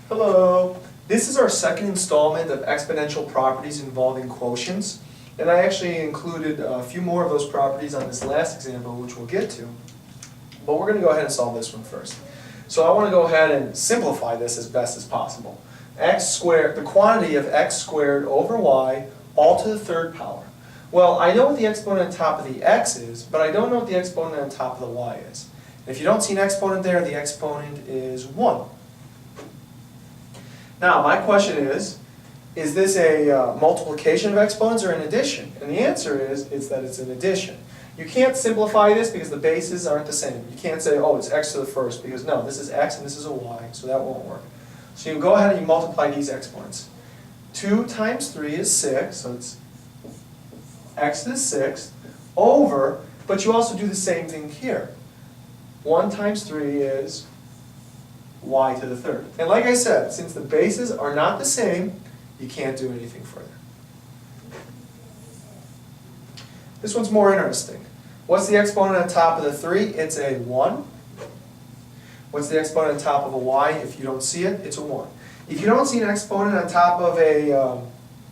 Hello! This is our second installment of exponential properties involving quotients. And I actually included a few more of those properties on this last example, which we'll get to. But we're going to go ahead and solve this one first. So I want to go ahead and simplify this as best as possible. X squared, the quantity of x squared over y, all to the third power. Well, I know what the exponent on top of the x is, but I don't know what the exponent on top of the y is. And if you don't see an exponent there, the exponent is 1. Now, my question is this a multiplication of exponents or an addition? And the answer is that it's an addition. You can't simplify this because the bases aren't the same. You can't say, oh, it's x to the first, because no, this is x and this is a y, so that won't work. So you go ahead and you multiply these exponents. 2 times 3 is 6, so it's x to the 6, over, but you also do the same thing here. 1 times 3 is y to the third. And like I said, since the bases are not the same, you can't do anything further. This one's more interesting. What's the exponent on top of the 3? It's a 1. What's the exponent on top of a y? If you don't see it, it's a 1. If you don't see an exponent on top of a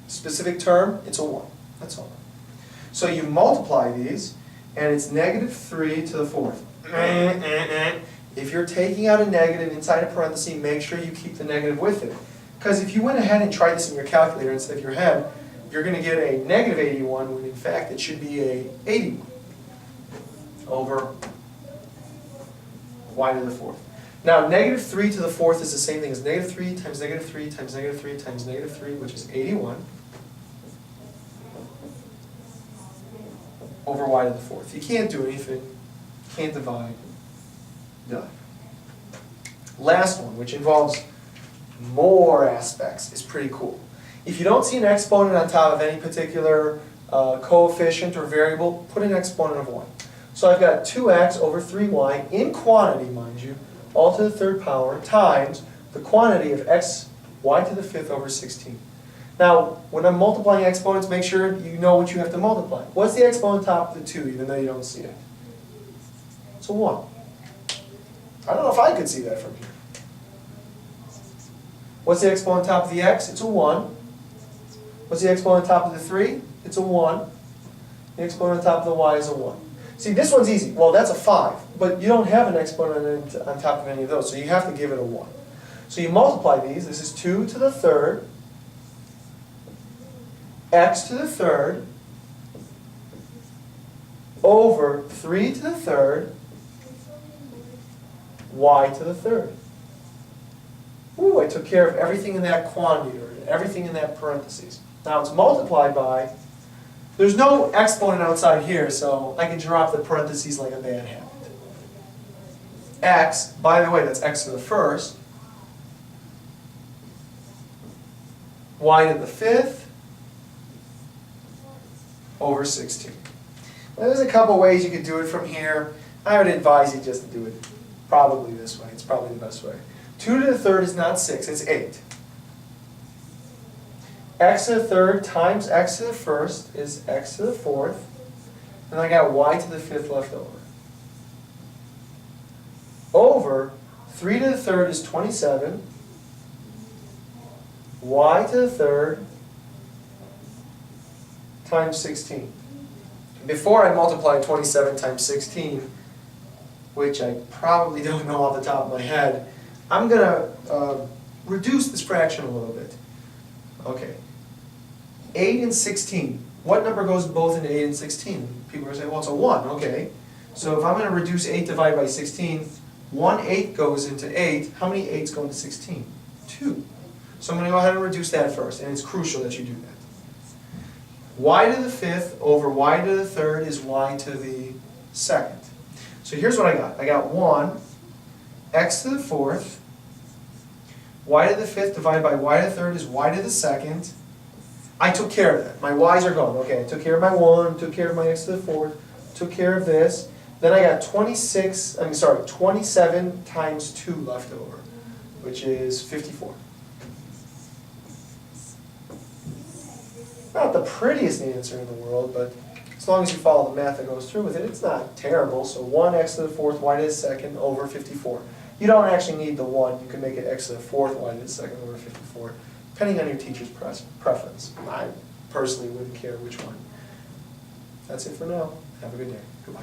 specific term, it's a 1. That's all. So you multiply these, and it's negative 3 to the fourth. If you're taking out a negative inside a parenthesis, make sure you keep the negative with it. Because if you went ahead and tried this in your calculator instead of your head, you're going to get a negative 81 when in fact it should be a 81 over y to the fourth. Now negative 3 to the fourth is the same thing as negative 3 times negative 3 times negative 3 times negative 3, which is 81 over y to the fourth. You can't do anything, can't divide, done. Last one, which involves more aspects, is pretty cool. If you don't see an exponent on top of any particular coefficient or variable, put an exponent of 1. So I've got 2x over 3y, in quantity, mind you, all to the third power, times the quantity of x, y to the fifth over 16. Now, when I'm multiplying exponents, make sure you know what you have to multiply. What's the exponent on top of the 2, even though you don't see it? It's a 1. I don't know if I could see that from here. What's the exponent on top of the x? It's a 1. What's the exponent on top of the 3? It's a 1. The exponent on top of the y is a 1. See, this one's easy. Well, that's a 5. But you don't have an exponent on top of any of those, so you have to give it a 1. So you multiply these. This is 2 to the third, x to the third, over 3 to the third, y to the third. Ooh, I took care of everything in that quantity, or everything in that parentheses. Now it's multiplied by, there's no exponent outside here, so I can drop the parentheses like a bad habit. X, by the way, that's x to the first, y to the fifth, over 16. Now, there's a couple ways you could do it from here. I would advise you just to do it probably this way. It's probably the best way. 2 to the third is not 6, it's 8. X to the third times x to the first is x to the fourth. And I got y to the fifth left over. Over 3 to the third is 27. Y to the third times 16. Before I multiply 27 times 16, which I probably don't know off the top of my head, I'm going to reduce this fraction a little bit. Okay. 8 and 16. What number goes both into 8 and 16? People are saying, well, it's a 1. Okay. So if I'm going to reduce 8 divided by 16, 1/8 goes into 8. How many 8s go into 16? 2. So I'm going to go ahead and reduce that first, and it's crucial that you do that. Y to the fifth over y to the third is y to the second. So here's what I got. I got 1, x to the fourth, y to the fifth divided by y to the third is y to the second. I took care of that. My y's are gone. Okay, I took care of my 1, took care of my x to the fourth, took care of this. Then I got 27 times 2 left over, which is 54. Not the prettiest answer in the world, but as long as you follow the math that goes through with it, it's not terrible. So 1 x to the fourth, y to the second, over 54. You don't actually need the 1. You can make it x to the 4th y to the 2nd over 54, depending on your teacher's preference. I personally wouldn't care which one. That's it for now. Have a good day. Goodbye.